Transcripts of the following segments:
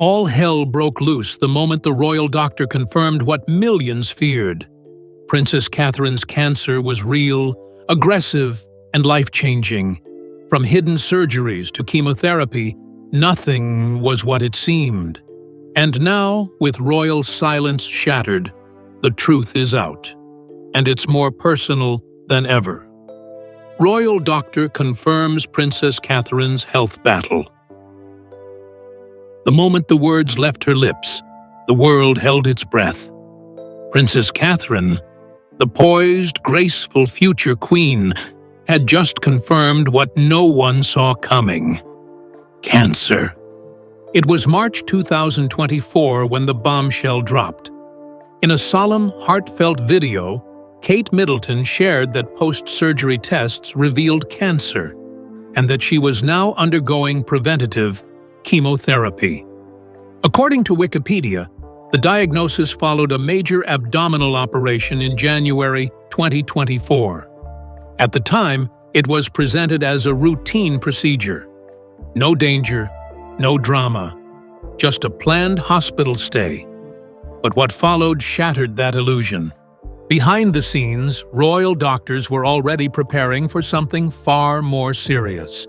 All hell broke loose the moment the royal doctor confirmed what millions feared. Princess Catherine's cancer was real, aggressive, and life-changing. From hidden surgeries to chemotherapy, nothing was what it seemed. And now, with royal silence shattered, the truth is out. And it's more personal than ever. Royal doctor confirms Princess Catherine's health battle. The moment the words left her lips, the world held its breath. Princess Catherine, the poised, graceful future queen, had just confirmed what no one saw coming: cancer. It was March 2024 when the bombshell dropped. In a solemn, heartfelt video, Kate Middleton shared that post-surgery tests revealed cancer and that she was now undergoing preventative chemotherapy. According to Wikipedia, the diagnosis followed a major abdominal operation in January 2024. At the time, it was presented as a routine procedure. No danger, no drama, just a planned hospital stay. But what followed shattered that illusion. Behind the scenes, royal doctors were already preparing for something far more serious.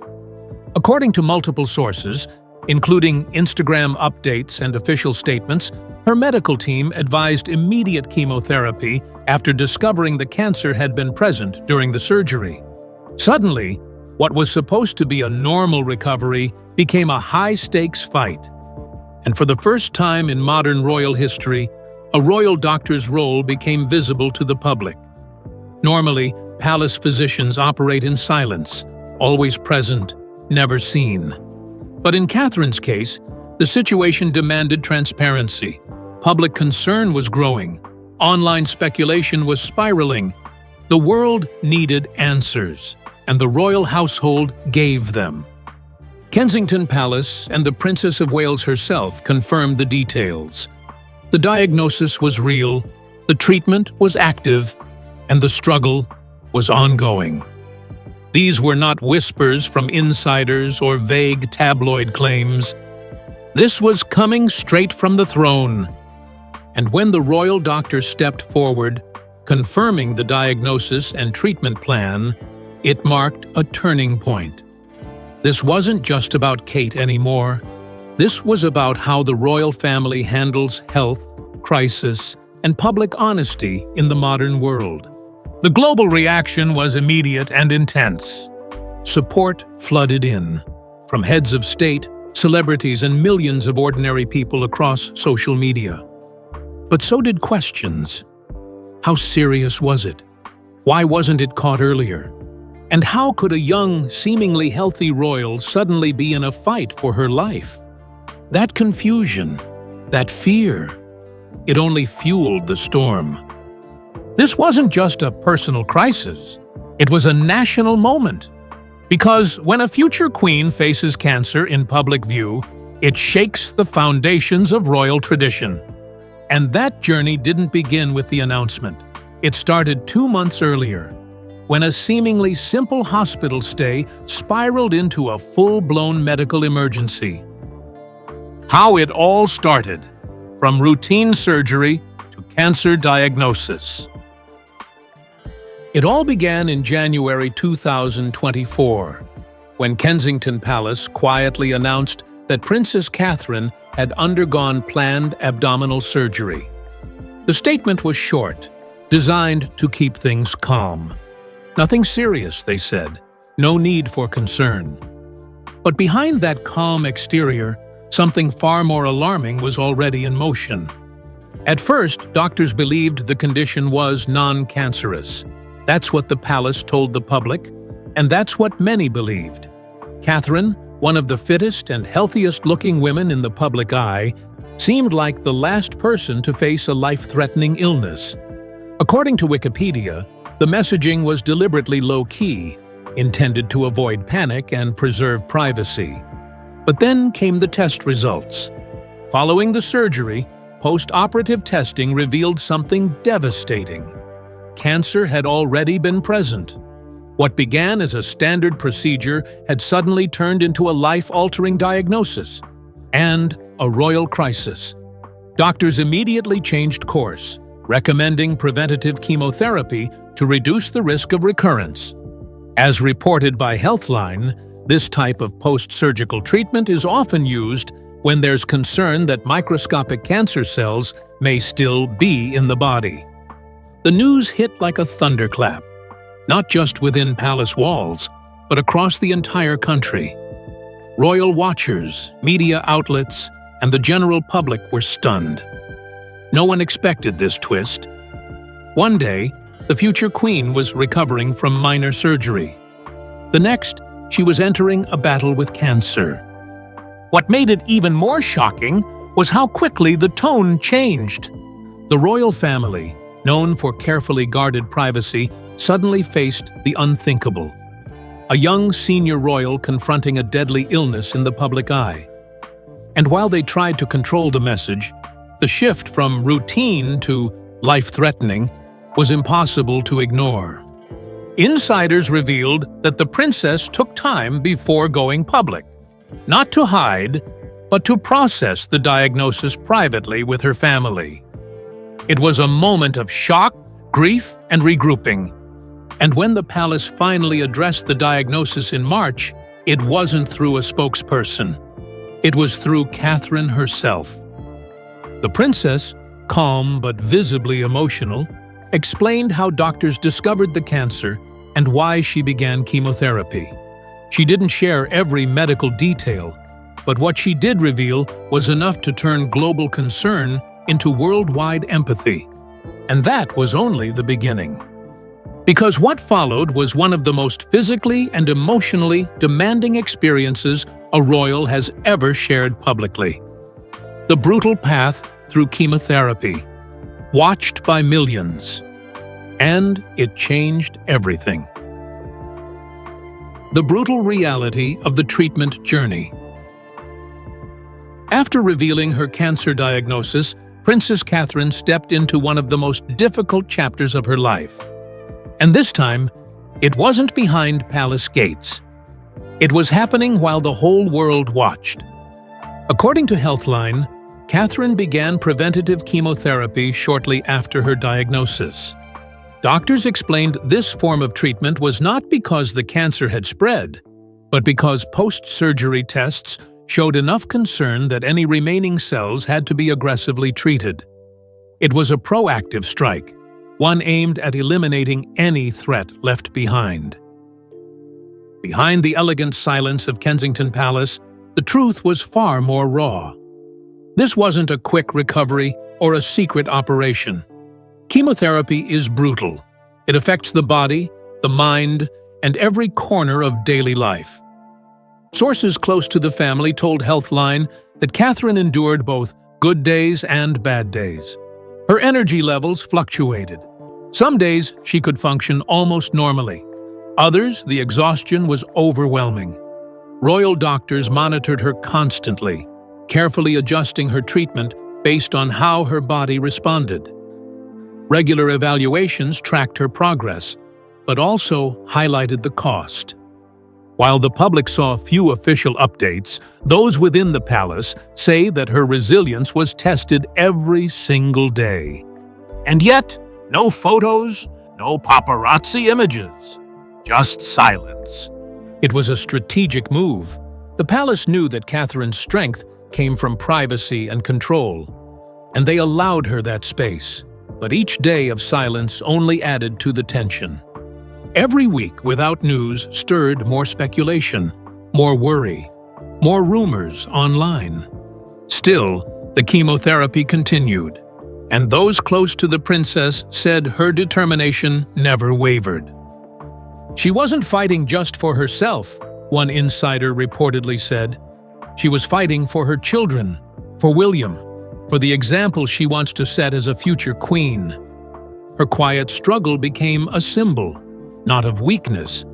According to multiple sources, including Instagram updates and official statements, her medical team advised immediate chemotherapy after discovering the cancer had been present during the surgery. Suddenly, what was supposed to be a normal recovery became a high-stakes fight. And for the first time in modern royal history, a royal doctor's role became visible to the public. Normally, palace physicians operate in silence, always present, never seen. But in Catherine's case, the situation demanded transparency. Public concern was growing. Online speculation was spiraling. The world needed answers, and the royal household gave them. Kensington Palace and the Princess of Wales herself confirmed the details. The diagnosis was real, the treatment was active, and the struggle was ongoing. These were not whispers from insiders or vague tabloid claims. This was coming straight from the throne. And when the royal doctor stepped forward, confirming the diagnosis and treatment plan, it marked a turning point. This wasn't just about Kate anymore. This was about how the royal family handles health, crisis, and public honesty in the modern world. The global reaction was immediate and intense. Support flooded in, from heads of state, celebrities, and millions of ordinary people across social media. But so did questions. How serious was it? Why wasn't it caught earlier? And how could a young, seemingly healthy royal suddenly be in a fight for her life? That confusion, that fear, it only fueled the storm. This wasn't just a personal crisis, it was a national moment. Because when a future queen faces cancer in public view, it shakes the foundations of royal tradition. And that journey didn't begin with the announcement. It started 2 months earlier, when a seemingly simple hospital stay spiraled into a full-blown medical emergency. How it all started, from routine surgery to cancer diagnosis. It all began in January 2024, when Kensington Palace quietly announced that Princess Catherine had undergone planned abdominal surgery. The statement was short, designed to keep things calm. Nothing serious, they said. No need for concern. But behind that calm exterior, something far more alarming was already in motion. At first, doctors believed the condition was non-cancerous. That's what the palace told the public, and that's what many believed. Catherine, one of the fittest and healthiest-looking women in the public eye, seemed like the last person to face a life-threatening illness. According to Wikipedia, the messaging was deliberately low-key, intended to avoid panic and preserve privacy. But then came the test results. Following the surgery, post-operative testing revealed something devastating. Cancer had already been present. What began as a standard procedure had suddenly turned into a life-altering diagnosis. And a royal crisis. Doctors immediately changed course, recommending preventative chemotherapy to reduce the risk of recurrence. As reported by Healthline, this type of post-surgical treatment is often used when there's concern that microscopic cancer cells may still be in the body. The news hit like a thunderclap, not just within palace walls, but across the entire country. Royal watchers, media outlets, and the general public were stunned. No one expected this twist. One day, the future queen was recovering from minor surgery. The next, she was entering a battle with cancer. What made it even more shocking was how quickly the tone changed. The royal family, known for carefully guarded privacy, suddenly faced the unthinkable. A young senior royal confronting a deadly illness in the public eye. And while they tried to control the message, the shift from routine to life-threatening was impossible to ignore. Insiders revealed that the princess took time before going public, not to hide, but to process the diagnosis privately with her family. It was a moment of shock, grief, and regrouping. And when the palace finally addressed the diagnosis in March, it wasn't through a spokesperson. It was through Catherine herself. The princess, calm but visibly emotional, explained how doctors discovered the cancer and why she began chemotherapy. She didn't share every medical detail, but what she did reveal was enough to turn global concern into worldwide empathy. And that was only the beginning. Because what followed was one of the most physically and emotionally demanding experiences a royal has ever shared publicly. The brutal path through chemotherapy, watched by millions. And it changed everything. The brutal reality of the treatment journey. After revealing her cancer diagnosis, Princess Catherine stepped into one of the most difficult chapters of her life. And this time, it wasn't behind palace gates. It was happening while the whole world watched. According to Healthline, Catherine began preventative chemotherapy shortly after her diagnosis. Doctors explained this form of treatment was not because the cancer had spread, but because post-surgery tests showed enough concern that any remaining cells had to be aggressively treated. It was a proactive strike, one aimed at eliminating any threat left behind. Behind the elegant silence of Kensington Palace, the truth was far more raw. This wasn't a quick recovery or a secret operation. Chemotherapy is brutal. It affects the body, the mind, and every corner of daily life. Sources close to the family told Healthline that Catherine endured both good days and bad days. Her energy levels fluctuated. Some days she could function almost normally. Others, the exhaustion was overwhelming. Royal doctors monitored her constantly, carefully adjusting her treatment based on how her body responded. Regular evaluations tracked her progress, but also highlighted the cost. While the public saw few official updates, those within the palace say that her resilience was tested every single day. And yet, no photos, no paparazzi images, just silence. It was a strategic move. The palace knew that Catherine's strength came from privacy and control, and they allowed her that space. But each day of silence only added to the tension. Every week without news stirred more speculation, more worry, more rumors online. Still, the chemotherapy continued, and those close to the princess said her determination never wavered. She wasn't fighting just for herself, one insider reportedly said. She was fighting for her children, for William, for the example she wants to set as a future queen. Her quiet struggle became a symbol, not of weakness,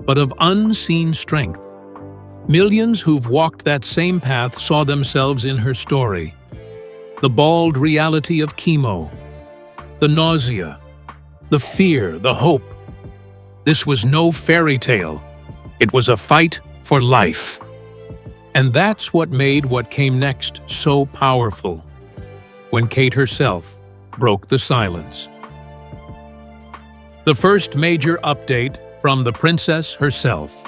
but of unseen strength. Millions who've walked that same path saw themselves in her story. The bald reality of chemo, the nausea, the fear, the hope. This was no fairy tale. It was a fight for life. And that's what made what came next so powerful, when Kate herself broke the silence. The first major update from the princess herself.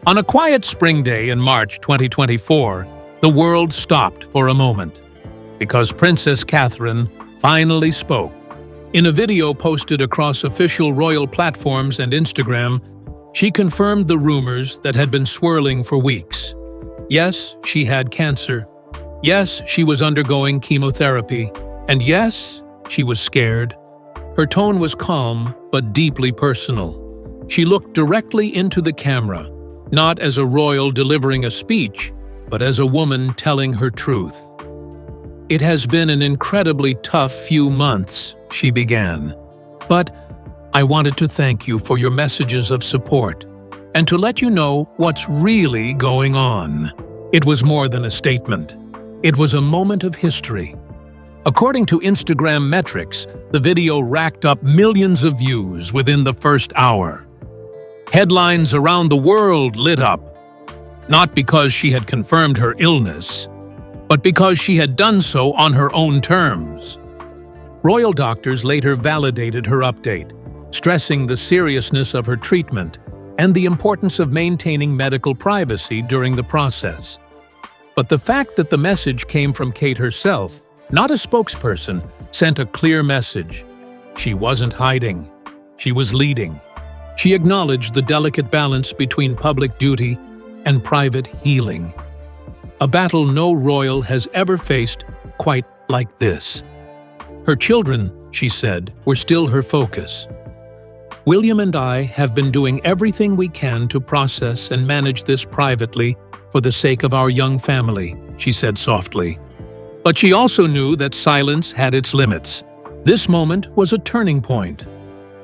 On a quiet spring day in March 2024, the world stopped for a moment, because Princess Catherine finally spoke. In a video posted across official royal platforms and Instagram, she confirmed the rumors that had been swirling for weeks. Yes, she had cancer. Yes, she was undergoing chemotherapy. And yes, she was scared. Her tone was calm, but deeply personal. She looked directly into the camera, not as a royal delivering a speech, but as a woman telling her truth. "It has been an incredibly tough few months," she began. "But I wanted to thank you for your messages of support and to let you know what's really going on." It was more than a statement. It was a moment of history. According to Instagram metrics, the video racked up millions of views within the first hour. Headlines around the world lit up, not because she had confirmed her illness, but because she had done so on her own terms. Royal doctors later validated her update, stressing the seriousness of her treatment and the importance of maintaining medical privacy during the process. But the fact that the message came from Kate herself, not a spokesperson, sent a clear message. She wasn't hiding. She was leading. She acknowledged the delicate balance between public duty and private healing. A battle no royal has ever faced quite like this. Her children, she said, were still her focus. "William and I have been doing everything we can to process and manage this privately for the sake of our young family," she said softly. But she also knew that silence had its limits. This moment was a turning point.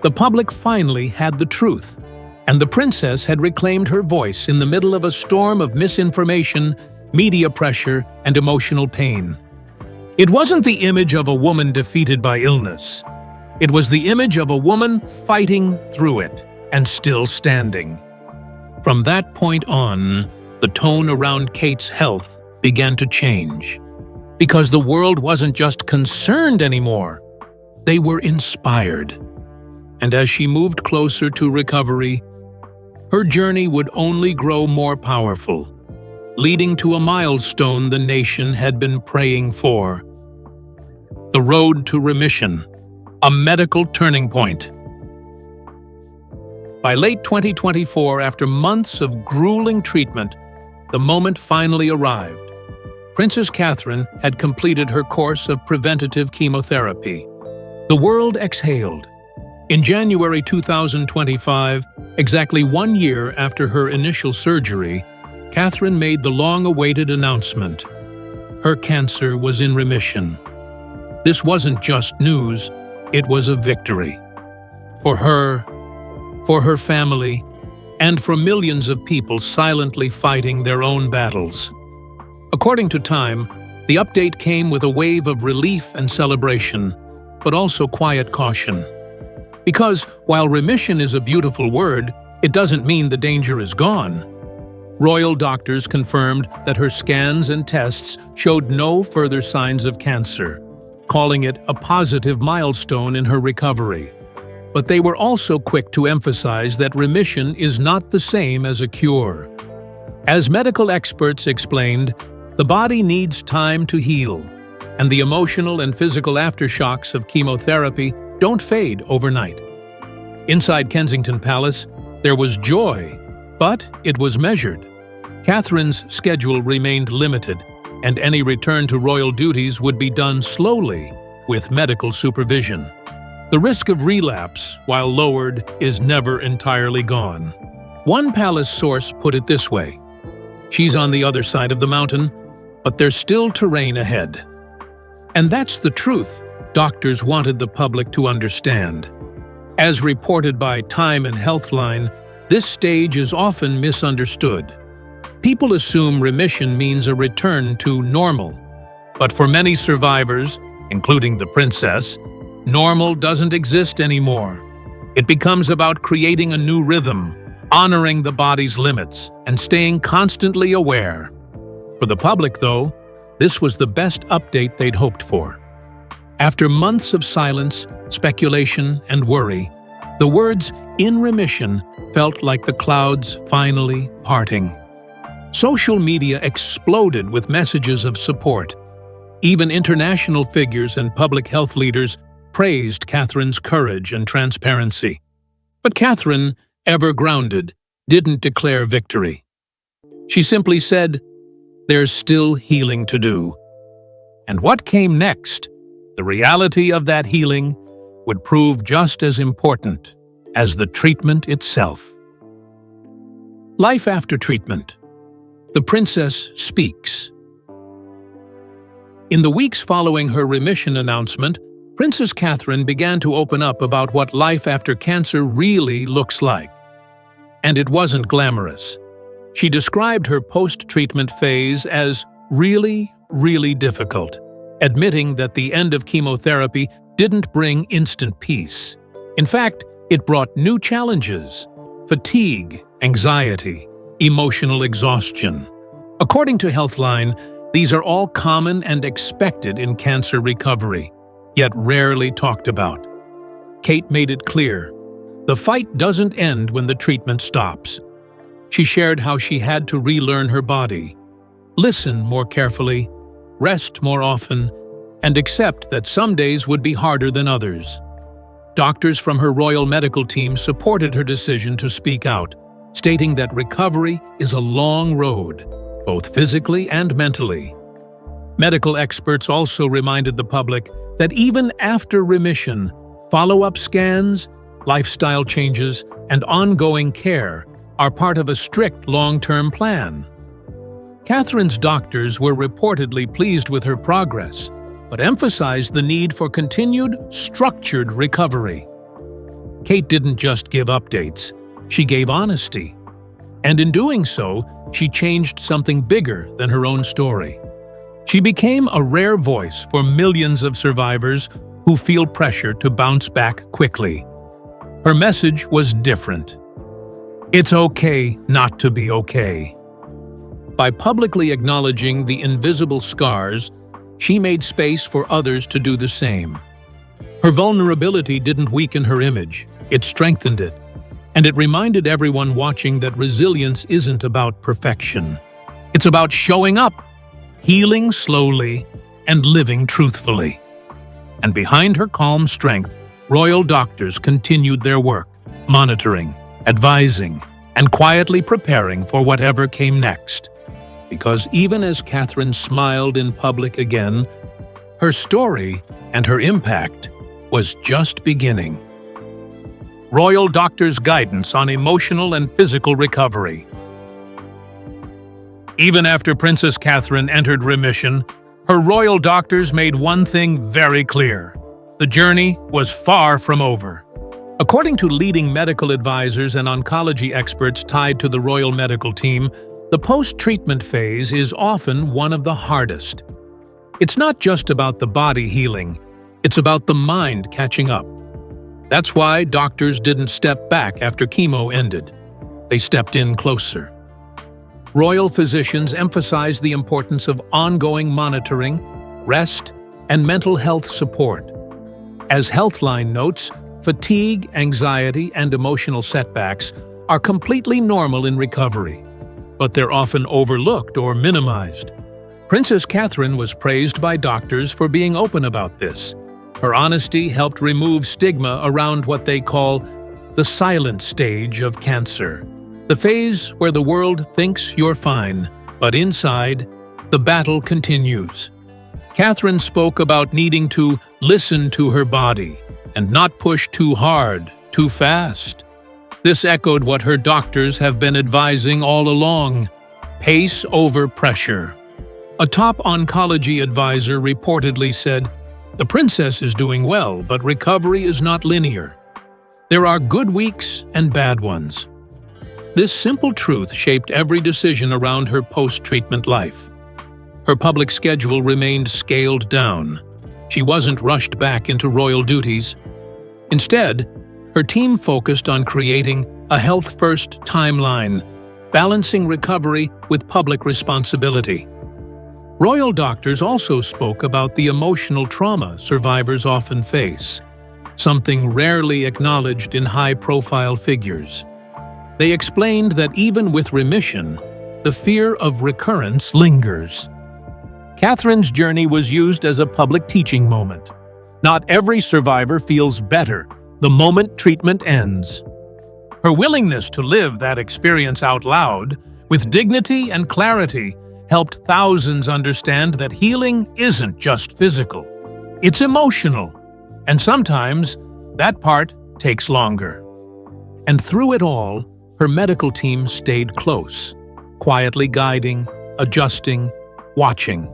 The public finally had the truth, and the princess had reclaimed her voice in the middle of a storm of misinformation, media pressure, and emotional pain. It wasn't the image of a woman defeated by illness. It was the image of a woman fighting through it and still standing. From that point on, the tone around Kate's health began to change. Because the world wasn't just concerned anymore, they were inspired. And as she moved closer to recovery, her journey would only grow more powerful, leading to a milestone the nation had been praying for. The road to remission, a medical turning point. By late 2024, after months of grueling treatment, the moment finally arrived. Princess Catherine had completed her course of preventative chemotherapy. The world exhaled. In January 2025, exactly 1 year after her initial surgery, Catherine made the long-awaited announcement. Her cancer was in remission. This wasn't just news, it was a victory. For her family, and for millions of people silently fighting their own battles. According to Time, the update came with a wave of relief and celebration, but also quiet caution. Because while remission is a beautiful word, it doesn't mean the danger is gone. Royal doctors confirmed that her scans and tests showed no further signs of cancer, calling it a positive milestone in her recovery. But they were also quick to emphasize that remission is not the same as a cure. As medical experts explained, the body needs time to heal, and the emotional and physical aftershocks of chemotherapy don't fade overnight. Inside Kensington Palace, there was joy, but it was measured. Catherine's schedule remained limited, and any return to royal duties would be done slowly, with medical supervision. The risk of relapse, while lowered, is never entirely gone. One palace source put it this way: "She's on the other side of the mountain, but there's still terrain ahead." And that's the truth doctors wanted the public to understand. As reported by Time and Healthline, this stage is often misunderstood. People assume remission means a return to normal. But for many survivors, including the princess, normal doesn't exist anymore. It becomes about creating a new rhythm, honoring the body's limits and staying constantly aware. For the public, though, this was the best update they'd hoped for. After months of silence, speculation, and worry, the words "in remission" felt like the clouds finally parting. Social media exploded with messages of support. Even international figures and public health leaders praised Catherine's courage and transparency. But Catherine, ever grounded, didn't declare victory. She simply said, "There's still healing to do." And what came next, the reality of that healing, would prove just as important as the treatment itself. Life after treatment. The Princess Speaks. In the weeks following her remission announcement, Princess Catherine began to open up about what life after cancer really looks like. And it wasn't glamorous. She described her post-treatment phase as really, really difficult, admitting that the end of chemotherapy didn't bring instant peace. In fact, it brought new challenges: fatigue, anxiety, emotional exhaustion. According to Healthline, these are all common and expected in cancer recovery, yet rarely talked about. Kate made it clear, the fight doesn't end when the treatment stops. She shared how she had to relearn her body, listen more carefully, rest more often, and accept that some days would be harder than others. Doctors from her Royal Medical team supported her decision to speak out, stating that recovery is a long road, both physically and mentally. Medical experts also reminded the public that even after remission, follow-up scans, lifestyle changes, and ongoing care are part of a strict long-term plan. Catherine's doctors were reportedly pleased with her progress, but emphasized the need for continued, structured recovery. Kate didn't just give updates, she gave honesty. And in doing so, she changed something bigger than her own story. She became a rare voice for millions of survivors who feel pressure to bounce back quickly. Her message was different. It's okay not to be okay. By publicly acknowledging the invisible scars, she made space for others to do the same. Her vulnerability didn't weaken her image, it strengthened it. And it reminded everyone watching that resilience isn't about perfection. It's about showing up, healing slowly, and living truthfully. And behind her calm strength, royal doctors continued their work, monitoring, advising, and quietly preparing for whatever came next. Because even as Catherine smiled in public again, her story and her impact was just beginning. Royal Doctors' Guidance on Emotional and Physical Recovery. Even after Princess Catherine entered remission, her royal doctors made one thing very clear: the journey was far from over. According to leading medical advisors and oncology experts tied to the Royal Medical team, the post-treatment phase is often one of the hardest. It's not just about the body healing, it's about the mind catching up. That's why doctors didn't step back after chemo ended. They stepped in closer. Royal physicians emphasized the importance of ongoing monitoring, rest, and mental health support. As Healthline notes, fatigue, anxiety, and emotional setbacks are completely normal in recovery, but they're often overlooked or minimized. Princess Catherine was praised by doctors for being open about this. Her honesty helped remove stigma around what they call the silent stage of cancer, the phase where the world thinks you're fine, but inside, the battle continues. Catherine spoke about needing to listen to her body and not push too hard, too fast. This echoed what her doctors have been advising all along: pace over pressure. A top oncology advisor reportedly said, "The princess is doing well, but recovery is not linear. There are good weeks and bad ones." This simple truth shaped every decision around her post-treatment life. Her public schedule remained scaled down. She wasn't rushed back into royal duties. Instead, her team focused on creating a health-first timeline, balancing recovery with public responsibility. Royal doctors also spoke about the emotional trauma survivors often face, something rarely acknowledged in high-profile figures. They explained that even with remission, the fear of recurrence lingers. Catherine's journey was used as a public teaching moment. Not every survivor feels better the moment treatment ends. Her willingness to live that experience out loud, with dignity and clarity, helped thousands understand that healing isn't just physical. It's emotional, and sometimes that part takes longer. And through it all, her medical team stayed close, quietly guiding, adjusting, watching.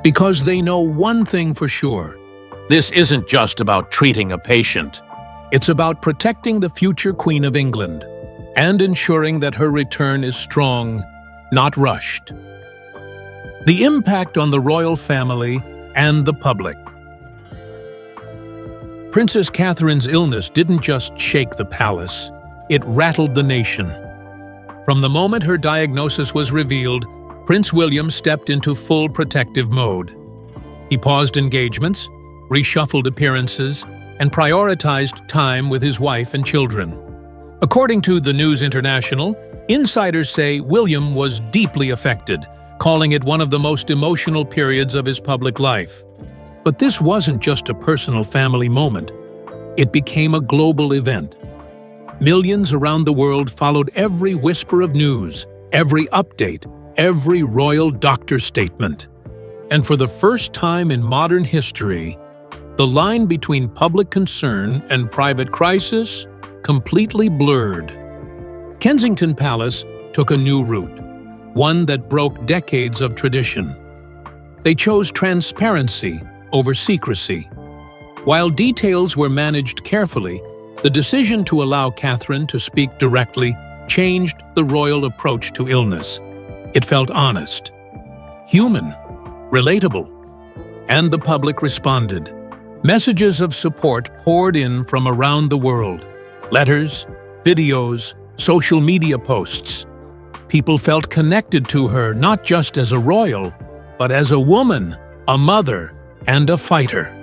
Because they know one thing for sure: this isn't just about treating a patient. It's about protecting the future Queen of England and ensuring that her return is strong, not rushed. The impact on the royal family and the public. Princess Catherine's illness didn't just shake the palace, it rattled the nation. From the moment her diagnosis was revealed, Prince William stepped into full protective mode. He paused engagements, reshuffled appearances, and prioritized time with his wife and children. According to the News International, insiders say William was deeply affected, calling it one of the most emotional periods of his public life. But this wasn't just a personal family moment. It became a global event. Millions around the world followed every whisper of news, every update, every royal doctor statement. And for the first time in modern history, the line between public concern and private crisis completely blurred. Kensington Palace took a new route, one that broke decades of tradition. They chose transparency over secrecy. While details were managed carefully, the decision to allow Catherine to speak directly changed the royal approach to illness. It felt honest, human, relatable, and the public responded. Messages of support poured in from around the world. Letters, videos, social media posts. People felt connected to her not just as a royal, but as a woman, a mother, and a fighter.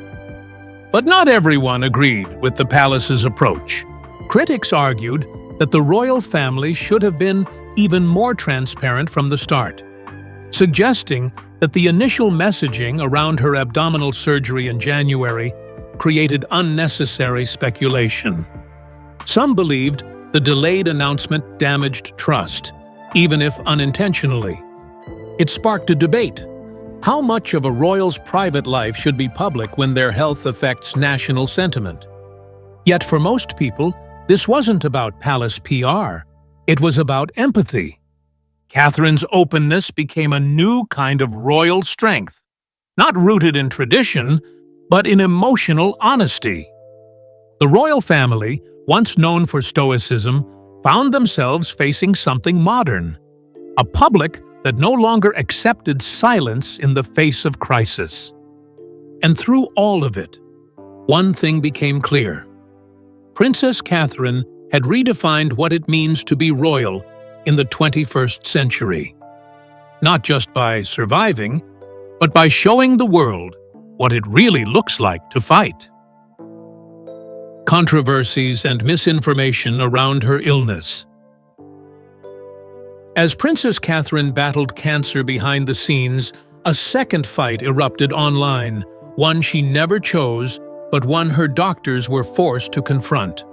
But not everyone agreed with the palace's approach. Critics argued that the royal family should have been even more transparent from the start, suggesting that the initial messaging around her abdominal surgery in January created unnecessary speculation. Some believed the delayed announcement damaged trust, even if unintentionally. It sparked a debate. How much of a royal's private life should be public when their health affects national sentiment? Yet for most people, this wasn't about palace PR. It was about empathy. Catherine's openness became a new kind of royal strength, not rooted in tradition, but in emotional honesty. The royal family, once known for stoicism, found themselves facing something modern, a public that no longer accepted silence in the face of crisis. And through all of it, one thing became clear. Princess Catherine had redefined what it means to be royal in the 21st century. Not just by surviving, but by showing the world what it really looks like to fight. Controversies and misinformation around her illness. As Princess Catherine battled cancer behind the scenes, a second fight erupted online, one she never chose, but one her doctors were forced to confront.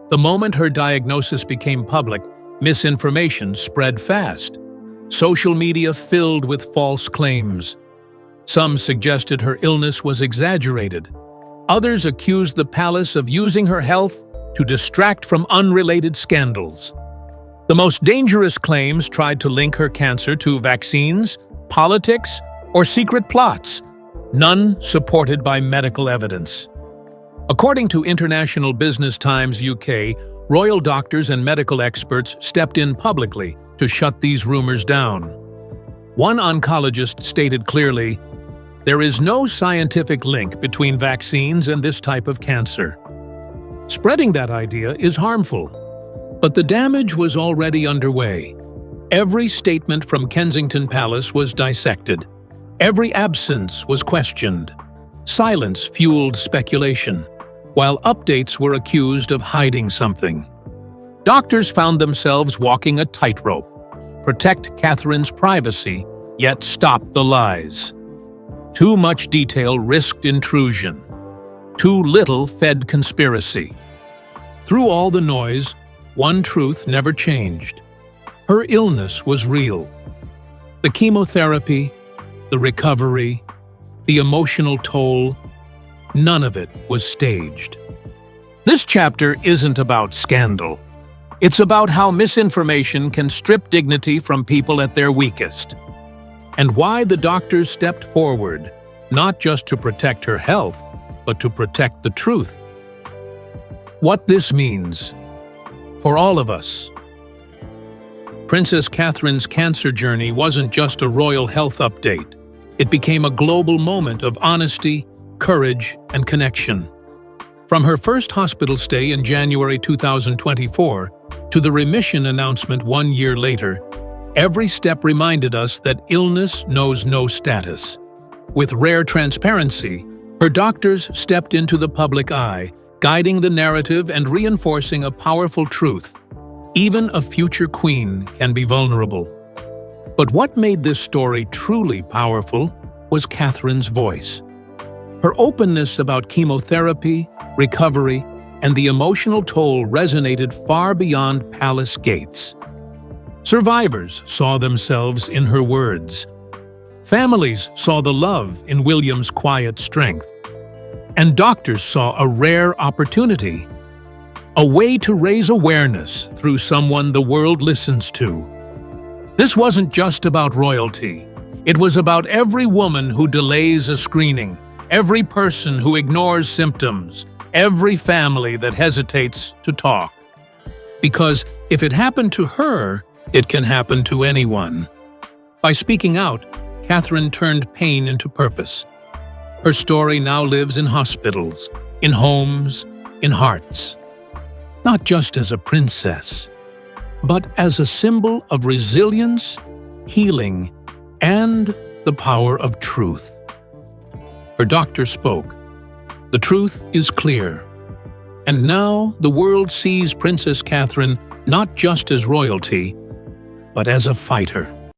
The moment her diagnosis became public, misinformation spread fast. Social media filled with false claims. Some suggested her illness was exaggerated. Others accused the palace of using her health to distract from unrelated scandals. The most dangerous claims tried to link her cancer to vaccines, politics, or secret plots, none supported by medical evidence. According to International Business Times UK, royal doctors and medical experts stepped in publicly to shut these rumors down. One oncologist stated clearly, "There is no scientific link between vaccines and this type of cancer." Spreading that idea is harmful. But the damage was already underway. Every statement from Kensington Palace was dissected. Every absence was questioned. Silence fueled speculation, while updates were accused of hiding something. Doctors found themselves walking a tightrope: protect Catherine's privacy, yet stop the lies. Too much detail risked intrusion. Too little fed conspiracy. Through all the noise, one truth never changed. Her illness was real. The chemotherapy, the recovery, the emotional toll, none of it was staged. This chapter isn't about scandal. It's about how misinformation can strip dignity from people at their weakest, and why the doctors stepped forward, not just to protect her health, but to protect the truth. What this means for all of us. Princess Catherine's cancer journey wasn't just a royal health update. It became a global moment of honesty, courage, and connection. From her first hospital stay in January 2024 to the remission announcement 1 year later, every step reminded us that illness knows no status. With rare transparency, her doctors stepped into the public eye, guiding the narrative and reinforcing a powerful truth: even a future queen can be vulnerable. But what made this story truly powerful was Catherine's voice. Her openness about chemotherapy, recovery, and the emotional toll resonated far beyond palace gates. Survivors saw themselves in her words. Families saw the love in William's quiet strength. And doctors saw a rare opportunity, a way to raise awareness through someone the world listens to. This wasn't just about royalty. It was about every woman who delays a screening, every person who ignores symptoms, every family that hesitates to talk. Because if it happened to her, it can happen to anyone. By speaking out, Catherine turned pain into purpose. Her story now lives in hospitals, in homes, in hearts. Not just as a princess, but as a symbol of resilience, healing, and the power of truth. Her doctor spoke. The truth is clear. And now the world sees Princess Catherine not just as royalty, but as a fighter.